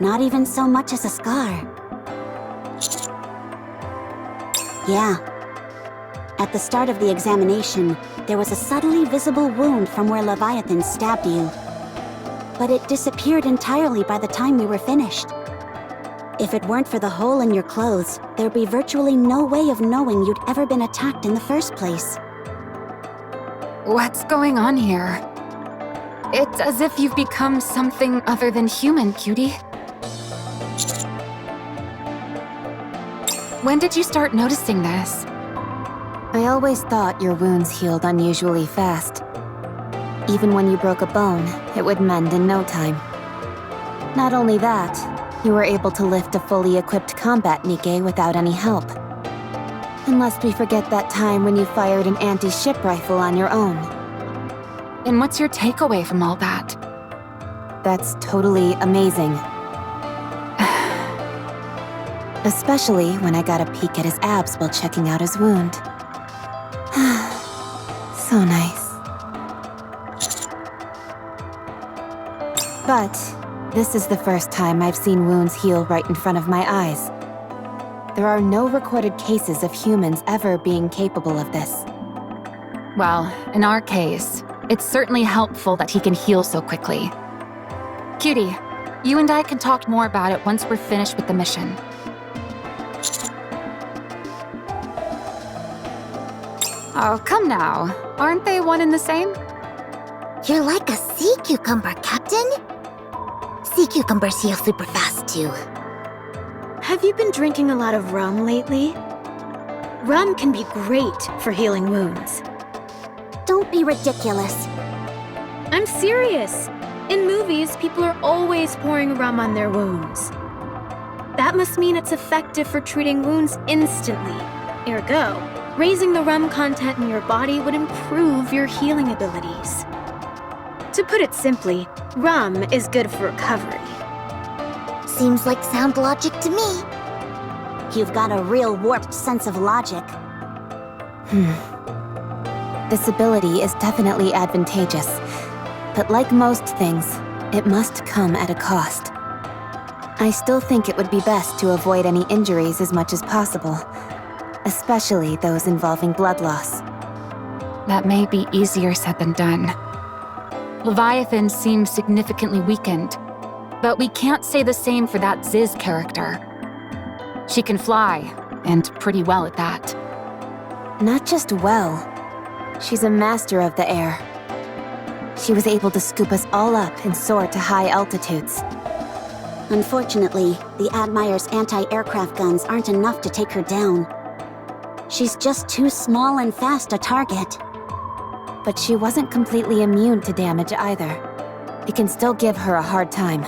Not even so much as a scar. Yeah. At the start of the examination, there was a subtly visible wound from where Leviathan stabbed you. But it disappeared entirely by the time we were finished. If it weren't for the hole in your clothes, there'd be virtually no way of knowing you'd ever been attacked in the first place. What's going on here? It's as if you've become something other than human, cutie. When did you start noticing this? I always thought your wounds healed unusually fast. Even when you broke a bone, it would mend in no time. Not only that, you were able to lift a fully equipped combat Nikke without any help. Unless we forget that time when you fired an anti-ship rifle on your own. And what's your takeaway from all that? That's totally amazing. Especially when I got a peek at his abs while checking out his wound. So nice. But this is the first time I've seen wounds heal right in front of my eyes. There are no recorded cases of humans ever being capable of this. Well, in our case, it's certainly helpful that he can heal so quickly. Cutie, you and I can talk more about it once we're finished with the mission. Oh, come now. Aren't they one and the same? You're like a sea cucumber, Captain. Sea cucumbers heal super fast, too. Have you been drinking a lot of rum lately? Rum can be great for healing wounds. Don't be ridiculous. I'm serious. In movies, people are always pouring rum on their wounds. That must mean it's effective for treating wounds instantly. Ergo, raising the rum content in your body would improve your healing abilities. To put it simply, rum is good for recovery. Seems like sound logic to me. You've got a real warped sense of logic. This ability is definitely advantageous, but like most things, it must come at a cost. I still think it would be best to avoid any injuries as much as possible, especially those involving blood loss. That may be easier said than done. Leviathan seems significantly weakened, but we can't say the same for that Ziz character. She can fly, and pretty well at that. Not just well, she's a master of the air. She was able to scoop us all up and soar to high altitudes. Unfortunately, the Admire's anti-aircraft guns aren't enough to take her down. She's just too small and fast a target. But she wasn't completely immune to damage either. We can still give her a hard time.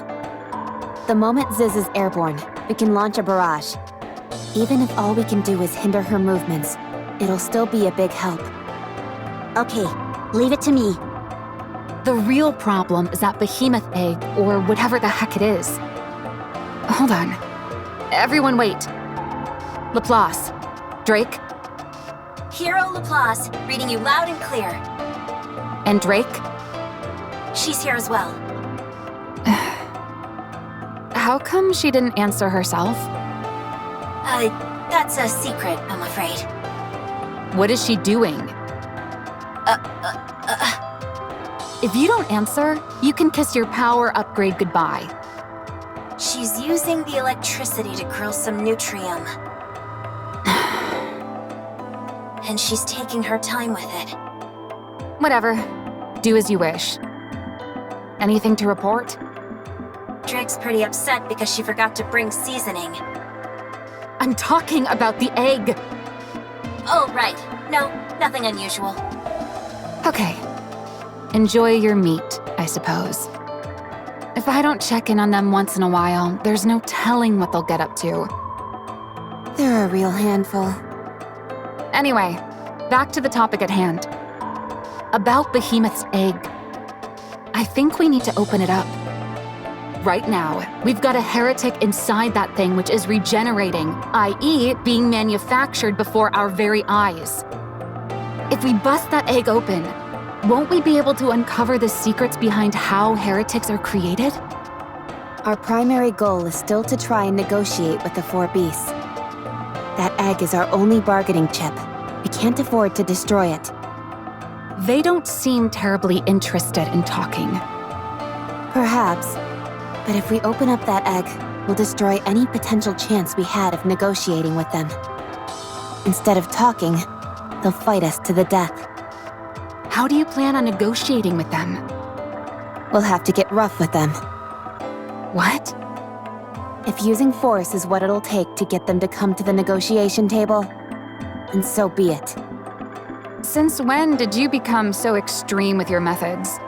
The moment Ziz is airborne, we can launch a barrage. Even if all we can do is hinder her movements, it'll still be a big help. Okay, leave it to me. The real problem is that behemoth egg, or whatever the heck it is. Hold on. Everyone wait. Laplace. Drake. Hero Laplace, reading you loud and clear. And Drake? She's here as well. How come she didn't answer herself? That's a secret, I'm afraid. What is she doing? If you don't answer, you can kiss your power upgrade goodbye. She's using the electricity to grow some nutrium. And she's taking her time with it. Whatever. Do as you wish. Anything to report? Drake's pretty upset because she forgot to bring seasoning. I'm talking about the egg! Oh, right. No, nothing unusual. Okay. Enjoy your meat, I suppose. If I don't check in on them once in a while, there's no telling what they'll get up to. They're a real handful. Anyway, back to the topic at hand. About Behemoth's egg. I think we need to open it up. Right now, we've got a heretic inside that thing which is regenerating, i.e. being manufactured before our very eyes. If we bust that egg open, won't we be able to uncover the secrets behind how heretics are created? Our primary goal is still to try and negotiate with the four beasts. That egg is our only bargaining chip. We can't afford to destroy it. They don't seem terribly interested in talking. Perhaps. But if we open up that egg, we'll destroy any potential chance we had of negotiating with them. Instead of talking, they'll fight us to the death. How do you plan on negotiating with them? We'll have to get rough with them. What? If using force is what it'll take to get them to come to the negotiation table, then so be it. Since when did you become so extreme with your methods?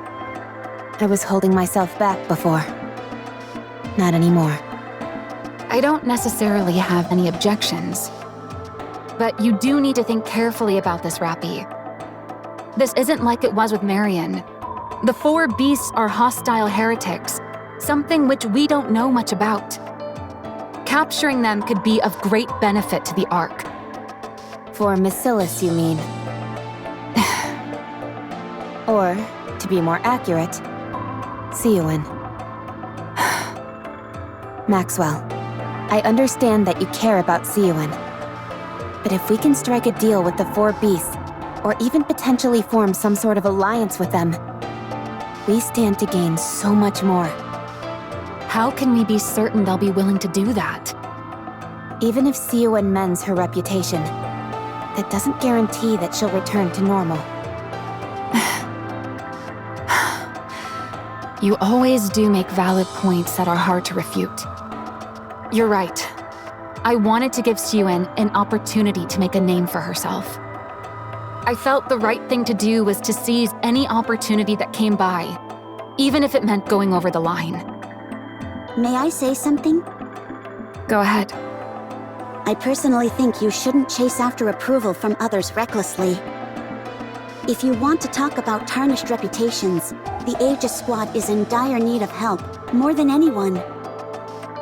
I was holding myself back before. Not anymore. I don't necessarily have any objections. But you do need to think carefully about this, Rapi. This isn't like it was with Marion. The four beasts are hostile heretics, something which we don't know much about. Capturing them could be of great benefit to the Ark. For Macilis, you mean? Or, to be more accurate, Siouan. Maxwell, I understand that you care about Siouan. But if we can strike a deal with the four beasts, or even potentially form some sort of alliance with them, we stand to gain so much more. How can we be certain they'll be willing to do that? Even if Siouan mends her reputation, that doesn't guarantee that she'll return to normal. You always do make valid points that are hard to refute. You're right. I wanted to give Siouan an opportunity to make a name for herself. I felt the right thing to do was to seize any opportunity that came by, even if it meant going over the line. May I say something? Go ahead. I personally think you shouldn't chase after approval from others recklessly. If you want to talk about tarnished reputations, the Aegis Squad is in dire need of help, more than anyone.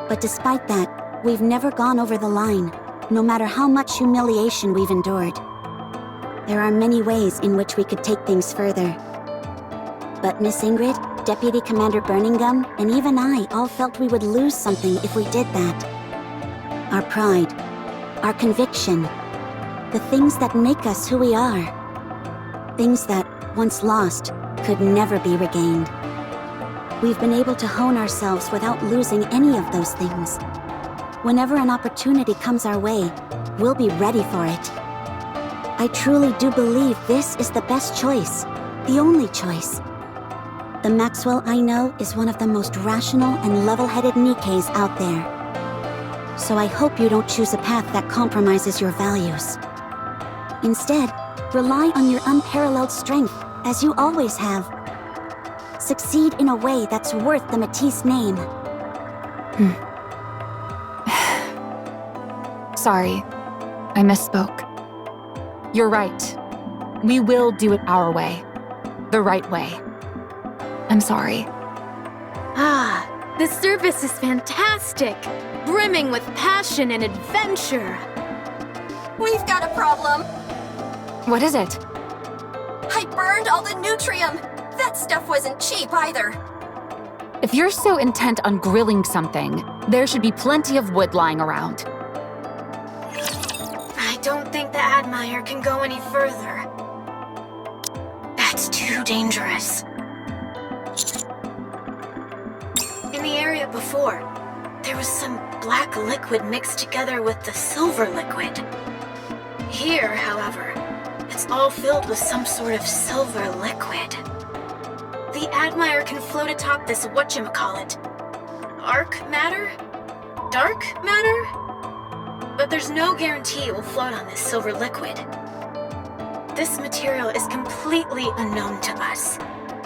But despite that, we've never gone over the line, no matter how much humiliation we've endured. There are many ways in which we could take things further. But Miss Ingrid, Deputy Commander Burningham, and even I all felt we would lose something if we did that. Our pride, our conviction, the things that make us who we are. Things that, once lost, could never be regained. We've been able to hone ourselves without losing any of those things. Whenever an opportunity comes our way, we'll be ready for it. I truly do believe this is the best choice, the only choice. The Maxwell I know is one of the most rational and level-headed Nikes out there. So I hope you don't choose a path that compromises your values. Instead, rely on your unparalleled strength, as you always have. Succeed in a way that's worth the Matisse name. Sorry, I misspoke. You're right. We will do it our way. The right way. I'm sorry. Ah, this service is fantastic! Brimming with passion and adventure! We've got a problem. What is it? I burned all the nutrium. That stuff wasn't cheap either. If you're so intent on grilling something, there should be plenty of wood lying around. I don't think the Admire can go any further. That's too dangerous. In the area before, there was some black liquid mixed together with the silver liquid. Here, however, it's all filled with some sort of silver liquid. The Admire can float atop this whatchamacallit. Arc matter? Dark matter? But there's no guarantee it will float on this silver liquid. This material is completely unknown to us.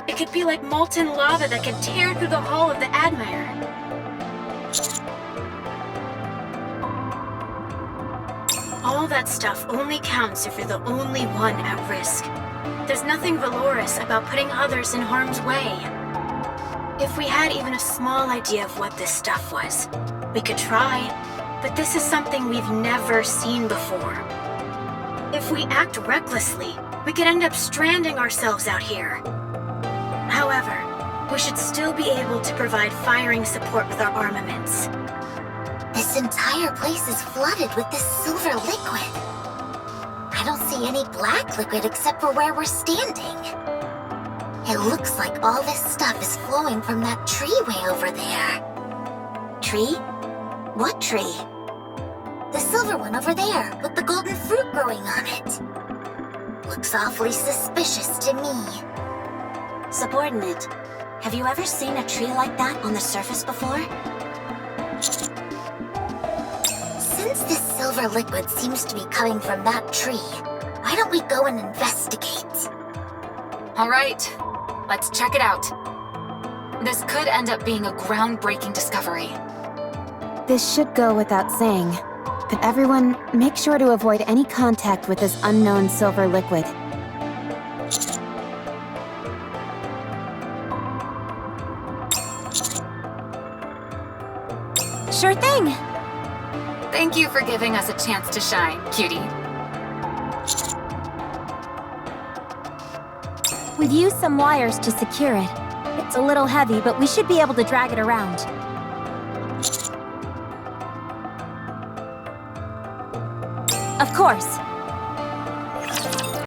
It could be like molten lava that could tear through the hull of the Admire. All that stuff only counts if you're the only one at risk. There's nothing valorous about putting others in harm's way. If we had even a small idea of what this stuff was, we could try, but this is something we've never seen before. If we act recklessly, we could end up stranding ourselves out here. However, we should still be able to provide firing support with our armaments. This entire place is flooded with this silver liquid. I don't see any black liquid except for where we're standing. It looks like all this stuff is flowing from that tree way over there. Tree? What tree? The silver one over there, with the golden fruit growing on it. Looks awfully suspicious to me. Subordinate, have you ever seen a tree like that on the surface before? Since this silver liquid seems to be coming from that tree, why don't we go and investigate? All right, let's check it out. This could end up being a groundbreaking discovery. This should go without saying, but everyone, make sure to avoid any contact with this unknown silver liquid. Sure thing! Thank you for giving us a chance to shine, cutie. We've used some wires to secure it. It's a little heavy, but we should be able to drag it around. Of course.